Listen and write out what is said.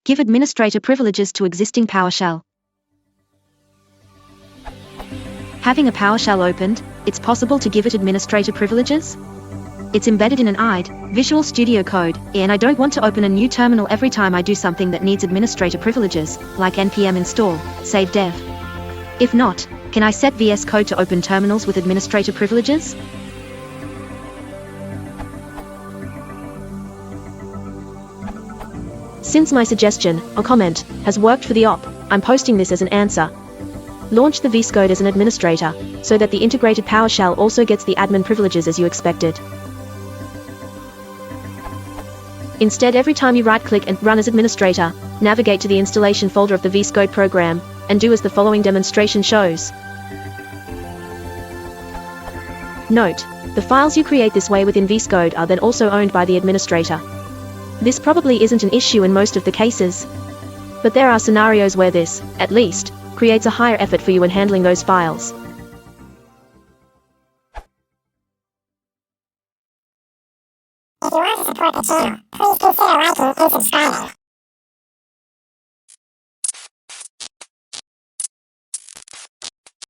Give administrator privileges to existing PowerShell. Having a PowerShell opened, it's possible to give it administrator privileges? It's embedded in an IDE, Visual Studio Code, and I don't want to open a new terminal every time I do something that needs administrator privileges, like npm install, save dev. If not, can I set VS Code to open terminals with administrator privileges? Since my suggestion, or comment, has worked for the op, I'm posting this as an answer. Launch the VS Code as an administrator, so that the integrated PowerShell also gets the admin privileges as you expected. Instead, every time you right-click and run as administrator, navigate to the installation folder of the VS Code program, and do as the following demonstration shows. Note, the files you create this way within VS Code are then also owned by the administrator. This probably isn't an issue in most of the cases, but there are scenarios where this, at least, creates a higher effort for you in handling those files. If you want to support the channel, please consider liking and subscribing.